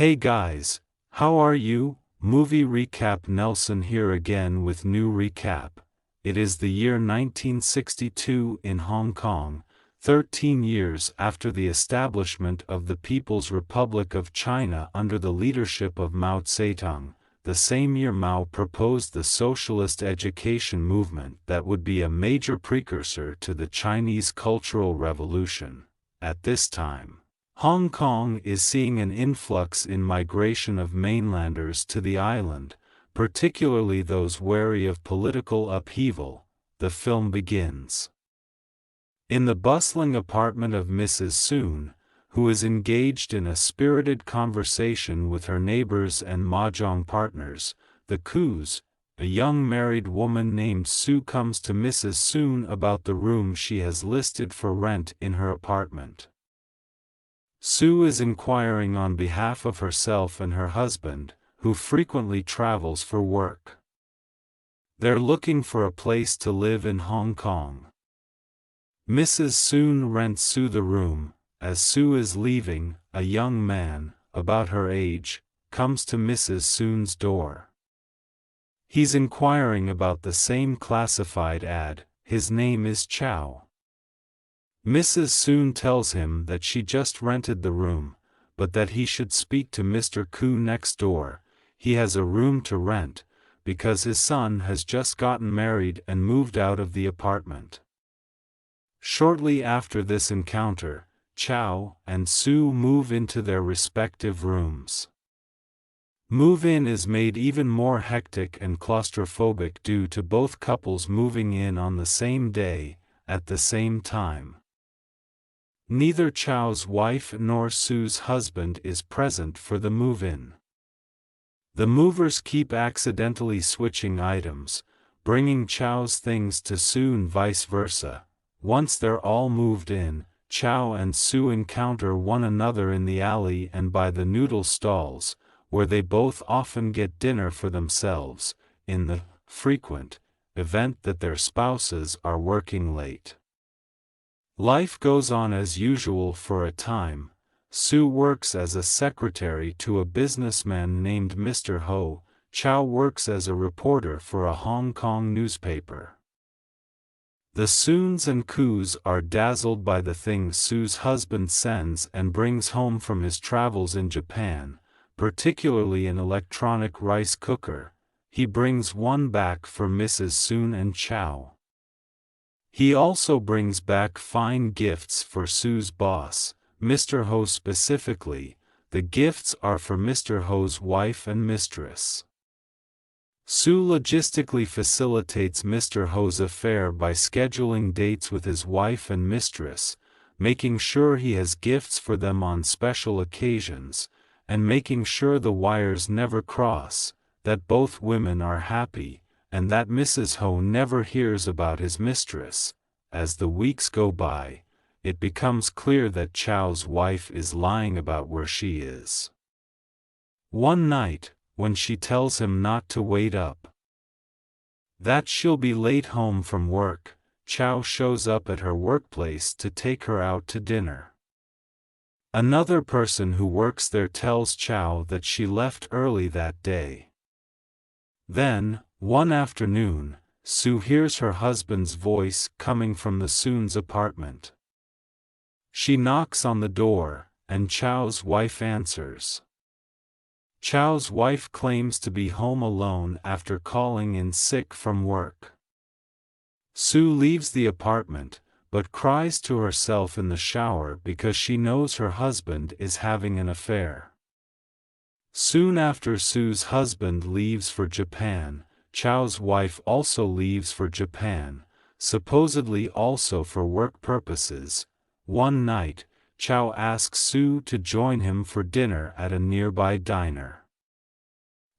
Hey guys, how are you? Movie recap. Nelson here again with new recap. It is the year 1962 in Hong Kong, 13 years after the establishment of the People's Republic of China under the leadership of Mao Zedong. The same year Mao proposed the socialist education movement that would be a major precursor to the Chinese Cultural Revolution. At this time, Hong Kong is seeing an influx in migration of mainlanders to the island, particularly those wary of political upheaval. The film begins in the bustling apartment of Mrs. Soon, who is engaged in a spirited conversation with her neighbors and mahjong partners, the Koos. A young married woman named Sue comes to Mrs. Soon about the room she has listed for rent in her apartment. Sue is inquiring on behalf of herself and her husband, who frequently travels for work. They're looking for a place to live in Hong Kong. Mrs. Soon rents Sue the room. As Sue is leaving, a young man, about her age, comes to Mrs. Soon's door. He's inquiring about the same classified ad. His name is Chow. Mrs. Soon tells him that she just rented the room, but that he should speak to Mr. Koo next door. He has a room to rent, because his son has just gotten married and moved out of the apartment. Shortly after this encounter, Chow and Sue move into their respective rooms. Move-in is made even more hectic and claustrophobic due to both couples moving in on the same day, at the same time. Neither Chow's wife nor Sue's husband is present for the move-in. The movers keep accidentally switching items, bringing Chow's things to Sue and vice versa. Once they're all moved in, Chow and Sue encounter one another in the alley and by the noodle stalls, where they both often get dinner for themselves, in the frequent event that their spouses are working late. Life goes on as usual for a time. Sue works as a secretary to a businessman named Mr. Ho. Chow works as a reporter for a Hong Kong newspaper. The Soons and Koos are dazzled by the things Sue's husband sends and brings home from his travels in Japan, particularly an electronic rice cooker. He brings one back for Mrs. Soon and Chow. He also brings back fine gifts for Sue's boss, Mr. Ho specifically. The gifts are for Mr. Ho's wife and mistress. Sue logistically facilitates Mr. Ho's affair by scheduling dates with his wife and mistress, making sure he has gifts for them on special occasions, and making sure the wires never cross, that both women are happy, and that Mrs. Ho never hears about his mistress. As the weeks go by, it becomes clear that Chow's wife is lying about where she is. One night, when she tells him not to wait up, that she'll be late home from work, Chow shows up at her workplace to take her out to dinner. Another person who works there tells Chow that she left early that day. Then, one afternoon, Sue hears her husband's voice coming from the Soon's apartment. She knocks on the door, and Chow's wife answers. Chow's wife claims to be home alone after calling in sick from work. Sue leaves the apartment, but cries to herself in the shower because she knows her husband is having an affair. Soon after Sue's husband leaves for Japan, Chow's wife also leaves for Japan, supposedly also for work purposes. One night, Chow asks Sue to join him for dinner at a nearby diner.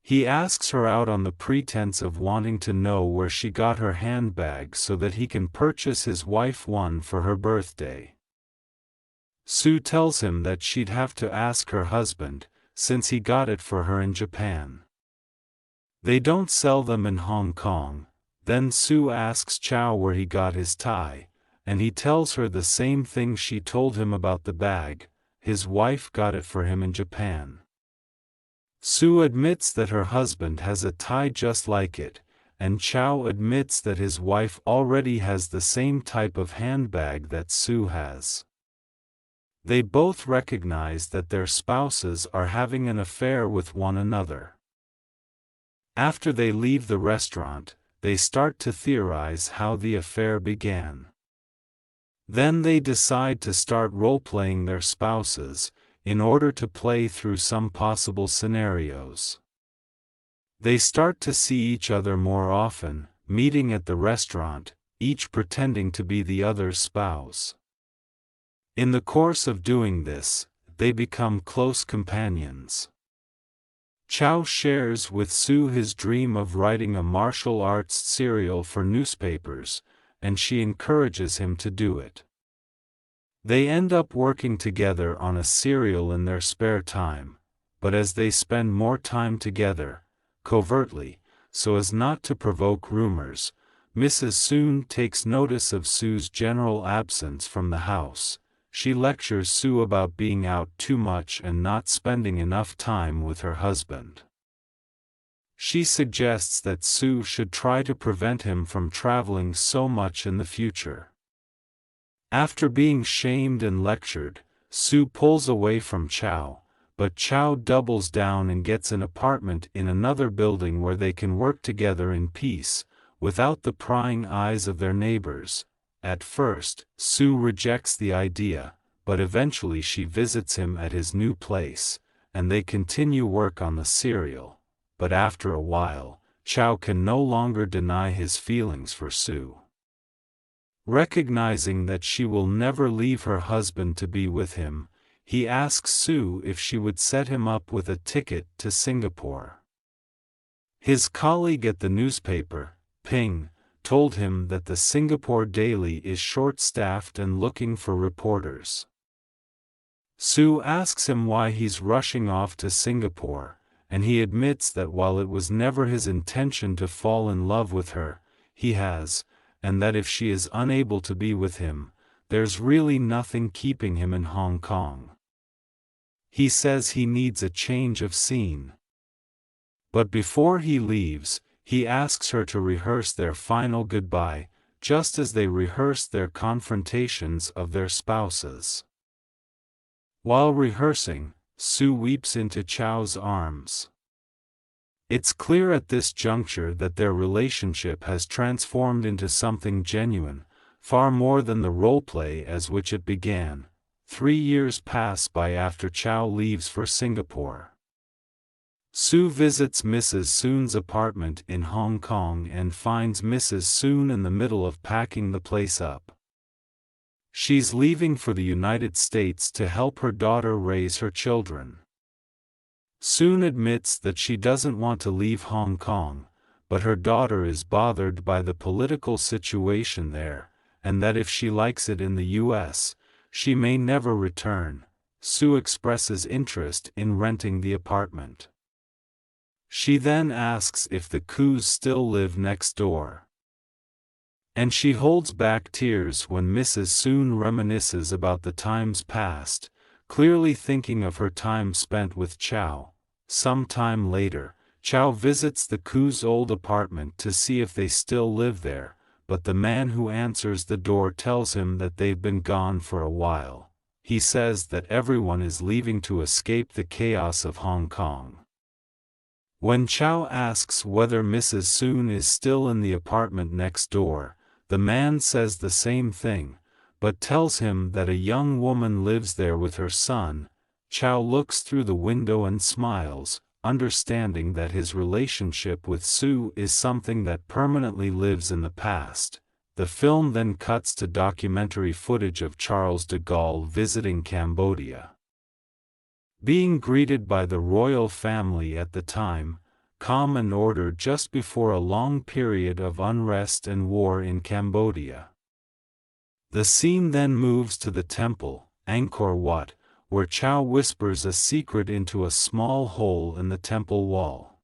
He asks her out on the pretense of wanting to know where she got her handbag so that he can purchase his wife one for her birthday. Sue tells him that she'd have to ask her husband, since he got it for her in Japan. They don't sell them in Hong Kong. Then Sue asks Chow where he got his tie, and he tells her the same thing she told him about the bag. His wife got it for him in Japan. Sue admits that her husband has a tie just like it, and Chow admits that his wife already has the same type of handbag that Sue has. They both recognize that their spouses are having an affair with one another. After they leave the restaurant, they start to theorize how the affair began. Then they decide to start role-playing their spouses, in order to play through some possible scenarios. They start to see each other more often, meeting at the restaurant, each pretending to be the other's spouse. In the course of doing this, they become close companions. Chow shares with Sue his dream of writing a martial arts serial for newspapers, and she encourages him to do it. They end up working together on a serial in their spare time, but as they spend more time together, covertly, so as not to provoke rumors, Mrs. Soon takes notice of Sue's general absence from the house. She lectures Sue about being out too much and not spending enough time with her husband. She suggests that Sue should try to prevent him from traveling so much in the future. After being shamed and lectured, Sue pulls away from Chow, but Chow doubles down and gets an apartment in another building where they can work together in peace, without the prying eyes of their neighbors. At first, Sue rejects the idea, but eventually she visits him at his new place, and they continue work on the serial. But after a while, Chow can no longer deny his feelings for Sue. Recognizing that she will never leave her husband to be with him, he asks Sue if she would set him up with a ticket to Singapore. His colleague at the newspaper, Ping, told him that the Singapore Daily is short-staffed and looking for reporters. Sue asks him why he's rushing off to Singapore, and he admits that while it was never his intention to fall in love with her, he has, and that if she is unable to be with him, there's really nothing keeping him in Hong Kong. He says he needs a change of scene. But before he leaves, he asks her to rehearse their final goodbye, just as they rehearse their confrontations of their spouses. While rehearsing, Sue weeps into Chow's arms. It's clear at this juncture that their relationship has transformed into something genuine, far more than the role-play as which it began. 3 years pass by after Chow leaves for Singapore. Sue visits Mrs. Soon's apartment in Hong Kong and finds Mrs. Soon in the middle of packing the place up. She's leaving for the United States to help her daughter raise her children. Soon admits that she doesn't want to leave Hong Kong, but her daughter is bothered by the political situation there, and that if she likes it in the U.S., she may never return. Sue expresses interest in renting the apartment. She then asks if the Koo's still live next door. And she holds back tears when Mrs. Soon reminisces about the times past, clearly thinking of her time spent with Chow. Some time later, Chow visits the Koo's old apartment to see if they still live there, but the man who answers the door tells him that they've been gone for a while. He says that everyone is leaving to escape the chaos of Hong Kong. When Chow asks whether Mrs. Soon is still in the apartment next door, the man says the same thing, but tells him that a young woman lives there with her son. Chow looks through the window and smiles, understanding that his relationship with Sue is something that permanently lives in the past. The film then cuts to documentary footage of Charles de Gaulle visiting Cambodia. Being greeted by the royal family at the time, calm and order just before a long period of unrest and war in Cambodia. The scene then moves to the temple, Angkor Wat, where Chow whispers a secret into a small hole in the temple wall.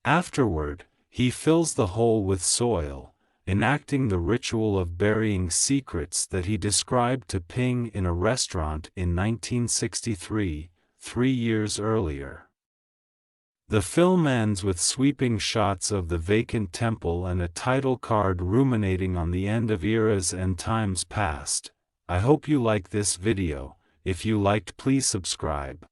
Afterward, he fills the hole with soil, enacting the ritual of burying secrets that he described to Ping in a restaurant in 1963, 3 years earlier. The film ends with sweeping shots of the vacant temple and a title card ruminating on the end of eras and times past. I hope you like this video. If you liked, please subscribe.